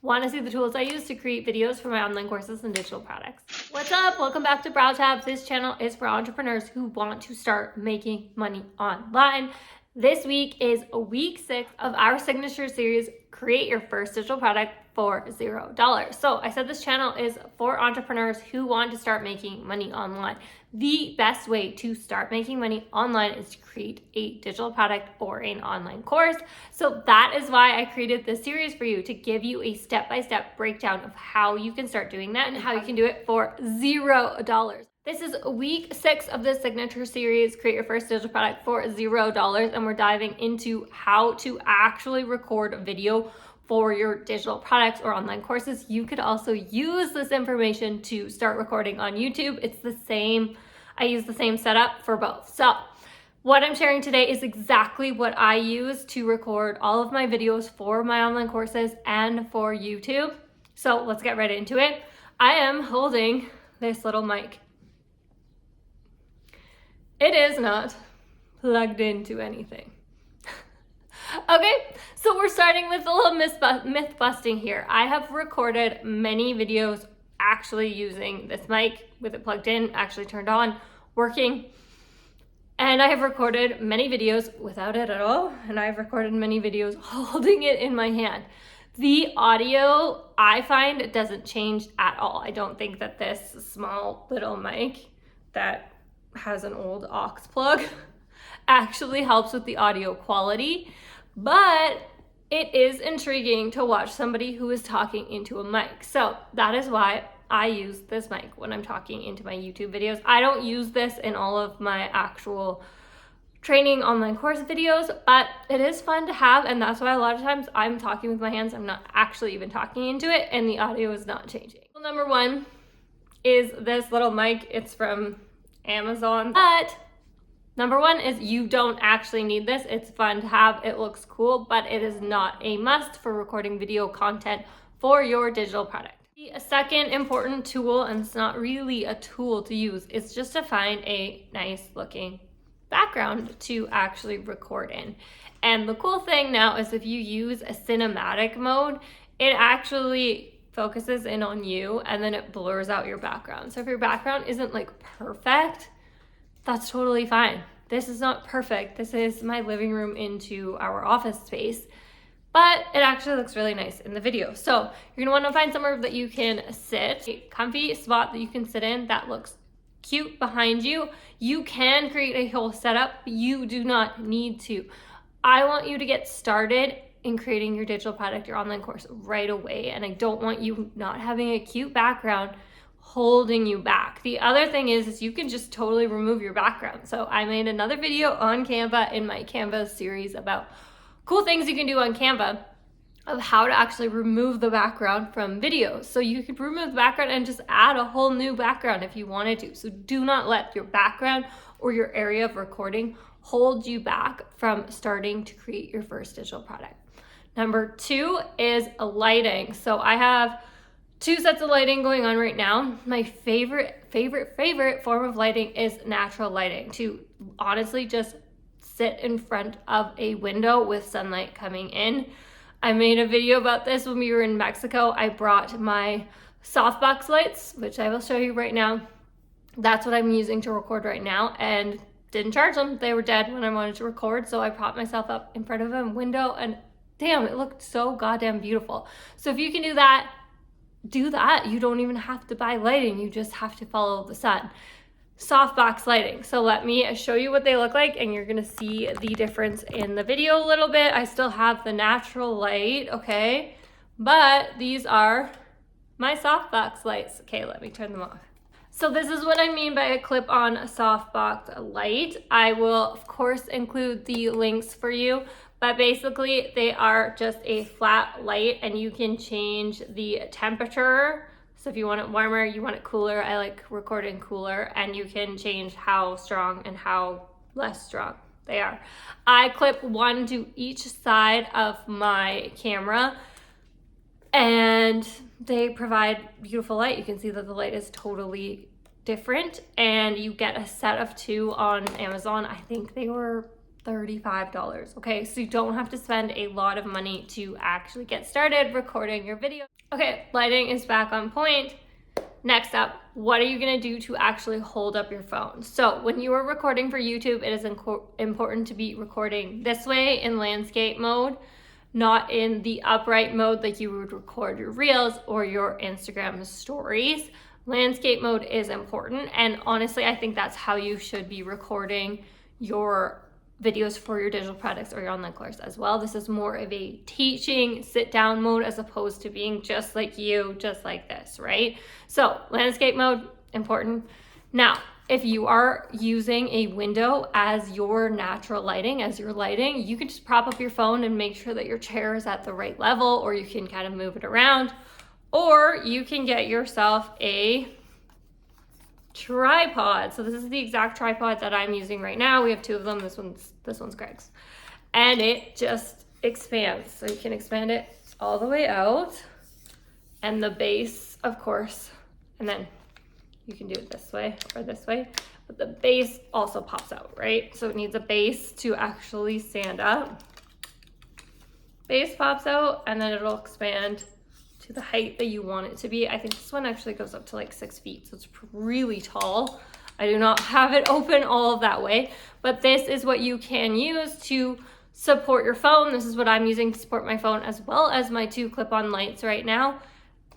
Want to see the tools I use to create videos for my online courses and digital products? What's up? Welcome back to Brow Tabs. This channel is for entrepreneurs who want to start making money online. This week is week 6 of our signature series, Create Your First Digital Product for $0. So I said this channel is for entrepreneurs who want to start making money online. The best way to start making money online is to create a digital product or an online course. So that is why I created this series for you, to give you a step-by-step breakdown of how you can start doing that and how you can do it for $0. This is week 6 of the signature series, Create Your First Digital Product for $0, and we're diving into how to actually record a video for your digital products or online courses. You could also use this information to start recording on YouTube. It's the same, I use the same setup for both. So what I'm sharing today is exactly what I use to record all of my videos for my online courses and for YouTube. So let's get right into it. I am holding this little mic. It is not plugged into anything. Okay, so we're starting with a little myth busting here. I have recorded many videos actually using this mic with it plugged in, actually turned on, working. And I have recorded many videos without it at all. And I've recorded many videos holding it in my hand. The audio, I find, it doesn't change at all. I don't think that this small little mic that has an old aux plug actually helps with the audio quality, but it is intriguing to watch somebody who is talking into a mic. So that is why I use this mic when I'm talking into my YouTube videos. I don't use this in all of my actual training online course videos, but it is fun to have, and that's why a lot of times I'm talking with my hands. I'm not actually even talking into it, and the audio is not changing. Well, number one is this little mic. It's from Amazon, but number one is you don't actually need this. It's fun to have, it looks cool, but it is not a must for recording video content for your digital product. The second important tool, and it's not really a tool to use, is just to find a nice looking background to actually record in. And the cool thing now is if you use a cinematic mode, it actually focuses in on you and then it blurs out your background. So if your background isn't like perfect, that's totally fine. This is not perfect. This is my living room into our office space, but it actually looks really nice in the video. So you're gonna wanna find somewhere that you can sit, a comfy spot that you can sit in that looks cute behind you. You can create a whole setup, but you do not need to. I want you to get started in creating your digital product, your online course right away. And I don't want you not having a cute background holding you back. The other thing is you can just totally remove your background. So I made another video on Canva in my Canva series about cool things you can do on Canva of how to actually remove the background from videos. So you could remove the background and just add a whole new background if you wanted to. So do not let your background or your area of recording hold you back from starting to create your first digital product. Number 2 is lighting. So I have 2 sets of lighting going on right now. My favorite form of lighting is natural lighting, to honestly just sit in front of a window with sunlight coming in. I made a video about this when we were in Mexico. I brought my softbox lights, which I will show you right now. That's what I'm using to record right now, and didn't charge them. They were dead when I wanted to record, so I propped myself up in front of a window, and damn, it looked so goddamn beautiful. So if you can do that, do that. You don't even have to buy lighting. You just have to follow the sun. Softbox lighting. So let me show you what they look like, and you're gonna see the difference in the video a little bit. I still have the natural light, okay? But these are my softbox lights. Okay, let me turn them off. So this is what I mean by a clip-on softbox light. I will, of course, include the links for you, but basically they are just a flat light, and you can change the temperature. So if you want it warmer, you want it cooler, I like recording cooler, and you can change how strong and how less strong they are. I clip one to each side of my camera, and they provide beautiful light. You can see that the light is totally different, and you get a set of 2 on Amazon. I think they were $35. Okay, so you don't have to spend a lot of money to actually get started recording your video. Okay, lighting is back on point. Next up, what are you gonna do to actually hold up your phone? So when you are recording for YouTube, it is important to be recording this way in landscape mode, not in the upright mode like you would record your reels or your Instagram stories. Landscape mode is important, and honestly, I think that's how you should be recording your videos for your digital products or your online course as well. This is more of a teaching sit down mode as opposed to being just like you, just like this, right? So landscape mode, important. Now, if you are using a window as your natural lighting, as your lighting, you can just prop up your phone and make sure that your chair is at the right level, or you can kind of move it around, or you can get yourself a tripod. So this is the exact tripod that I'm using right now. We have two of them. This one's Greg's. And it just expands. So you can expand it all the way out. And the base, of course, and then you can do it this way or this way. But the base also pops out, right? So it needs a base to actually stand up. Base pops out and then it'll expand to the height that you want it to be. I think this one actually goes up to like 6 feet, so it's really tall. I do not have it open all of that way, but this is what you can use to support your phone. This is what I'm using to support my phone, as well as my 2 clip-on lights right now.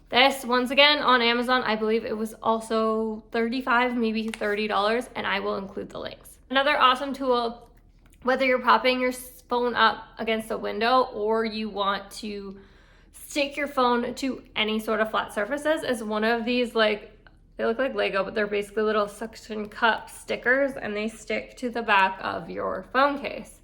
This, once again, on Amazon, I believe it was also $35, maybe $30, and I will include the links. Another awesome tool, whether you're propping your phone up against a window or you want to stick your phone to any sort of flat surfaces, is one of these, like, they look like Lego, but they're basically little suction cup stickers, and they stick to the back of your phone case.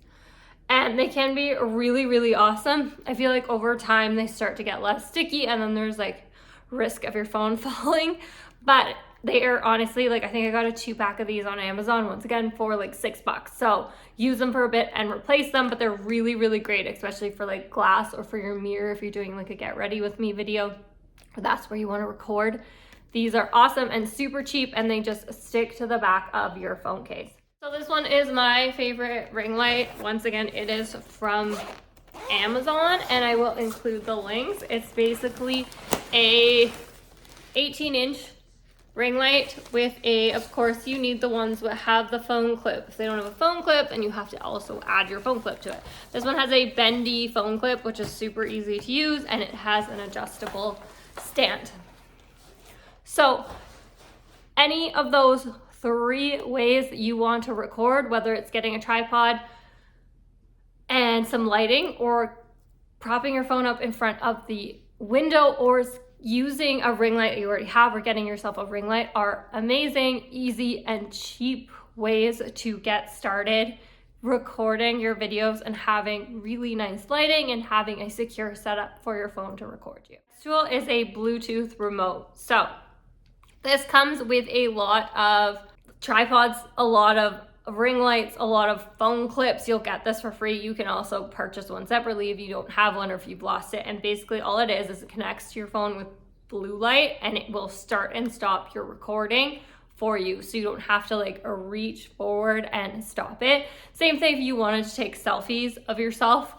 And they can be really, really awesome. I feel like over time they start to get less sticky, and then there's like risk of your phone falling, but they are honestly, like, I think I got a 2-pack of these on Amazon, once again, for like $6. So use them for a bit and replace them, but they're really, really great, especially for like glass or for your mirror if you're doing like a get ready with me video, or that's where you want to record. These are awesome and super cheap, and they just stick to the back of your phone case. So this one is my favorite ring light. Once again, it is from Amazon, and I will include the links. It's basically a 18-inch ring light with a, of course, you need the ones that have the phone clip. If they don't have a phone clip, then you have to also add your phone clip to it. This one has a bendy phone clip, which is super easy to use, and it has an adjustable stand. So any of those 3 ways that you want to record, whether it's getting a tripod and some lighting, or propping your phone up in front of the window, or using a ring light that you already have, or getting yourself a ring light, are amazing, easy, and cheap ways to get started recording your videos and having really nice lighting and having a secure setup for your phone to record you. Next tool is a Bluetooth remote. So this comes with a lot of tripods, a lot of ring lights, a lot of phone clips. You'll get this for free. You can also purchase one separately if you don't have one or if you've lost it. And basically all it is it connects to your phone with blue light, and it will start and stop your recording for you. So you don't have to like reach forward and stop it. Same thing if you wanted to take selfies of yourself.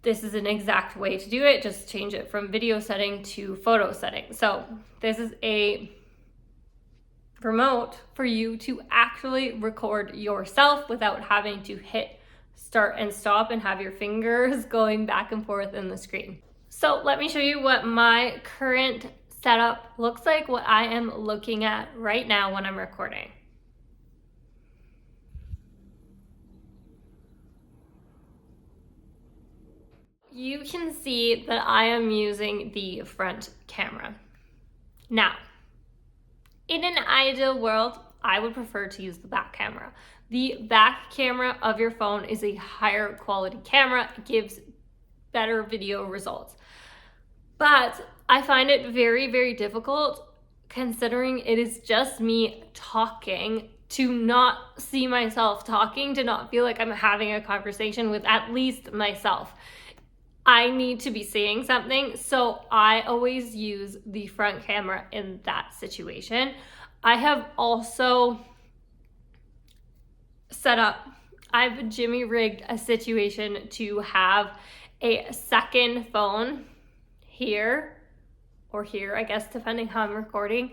This is an exact way to do it. Just change it from video setting to photo setting. So this is a remote for you to actually record yourself without having to hit start and stop and have your fingers going back and forth in the screen. So let me show you what my current setup looks like, what I am looking at right now when I'm recording. You can see that I am using the front camera. Now, in an ideal world, I would prefer to use the back camera. The back camera of your phone is a higher quality camera. It gives better video results. But I find it very, very difficult, considering it is just me talking, to not see myself talking, to not feel like I'm having a conversation with at least myself. I need to be saying something, so I always use the front camera in that situation. I have also set up I've Jimmy rigged a situation to have a second phone here or here, I guess, depending how I'm recording,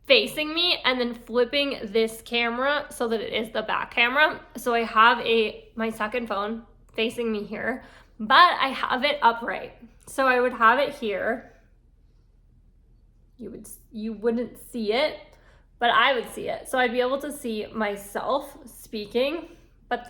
facing me, and then flipping this camera so that it is the back camera. So I have my second phone facing me here, but I have it upright. So I would have it here. You wouldn't see it, but I would see it. So I'd be able to see myself speaking, but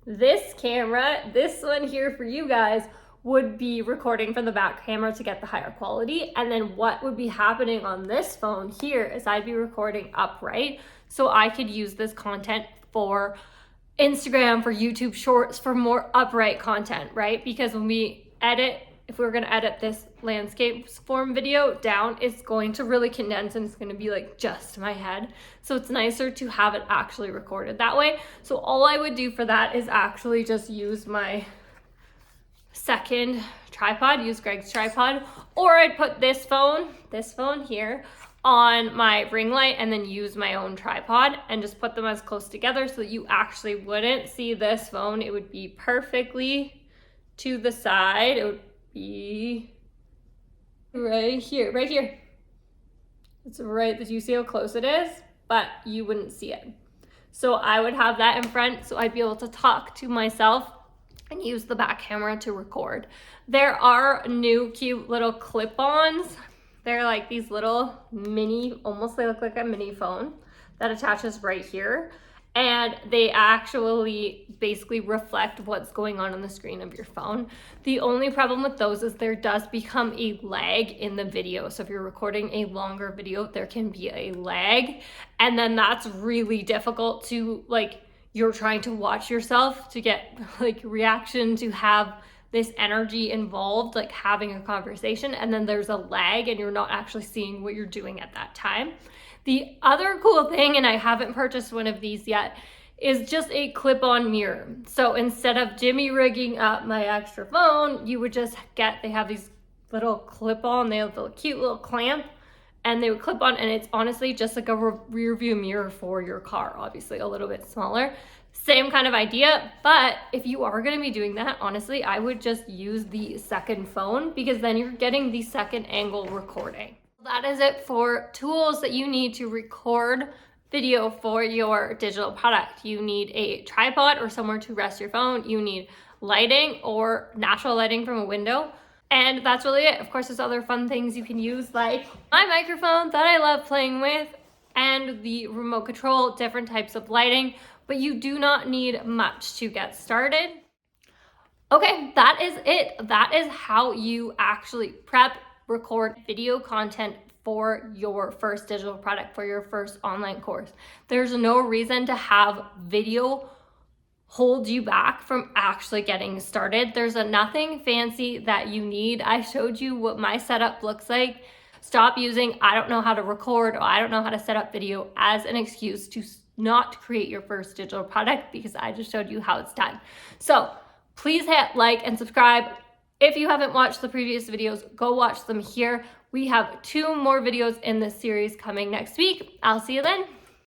this camera, this one here for you guys, would be recording from the back camera to get the higher quality. And then what would be happening on this phone here is I'd be recording upright. So I could use this content for Instagram, for YouTube Shorts, for more upright content, right? Because when we edit, if we were gonna edit this landscape form video down, it's going to really condense and it's gonna be like just my head. So it's nicer to have it actually recorded that way. So all I would do for that is actually just use my second tripod, use Greg's tripod, or I'd put this phone here on my ring light and then use my own tripod and just put them as close together so that you actually wouldn't see this phone. It would be perfectly to the side. It would be right here, right here. It's right, you see how close it is, but you wouldn't see it. So I would have that in front so I'd be able to talk to myself and use the back camera to record. There are new cute little clip-ons. They're like these little mini, almost they look like a mini phone that attaches right here. And they actually basically reflect what's going on the screen of your phone. The only problem with those is there does become a lag in the video. So if you're recording a longer video, there can be a lag. And then that's really difficult to, like, you're trying to watch yourself to get like reaction, to have this energy involved, like having a conversation, and then there's a lag and you're not actually seeing what you're doing at that time. The other cool thing, and I haven't purchased one of these yet, is just a clip-on mirror. So instead of Jimmy rigging up my extra phone, you would just they have these little clip-on, they have a cute little clamp, and they would clip on, and it's honestly just like a rear view mirror for your car, obviously a little bit smaller. Same kind of idea, but if you are gonna be doing that, honestly, I would just use the second phone because then you're getting the second angle recording. That is it for tools that you need to record video for your digital product. You need a tripod or somewhere to rest your phone. You need lighting or natural lighting from a window. And that's really it. Of course, there's other fun things you can use, like my microphone that I love playing with and the remote control, different types of lighting, but you do not need much to get started. Okay, that is it. That is how you actually prep, record video content for your first digital product, for your first online course. There's no reason to have video hold you back from actually getting started. There's nothing fancy that you need. I showed you what my setup looks like. Stop using I don't know how to record or I don't know how to set up video as an excuse to not create your first digital product, because I just showed you how it's done. So please hit like and subscribe. If you haven't watched the previous videos, go watch them here. We have 2 more videos in this series coming next week. I'll see you then.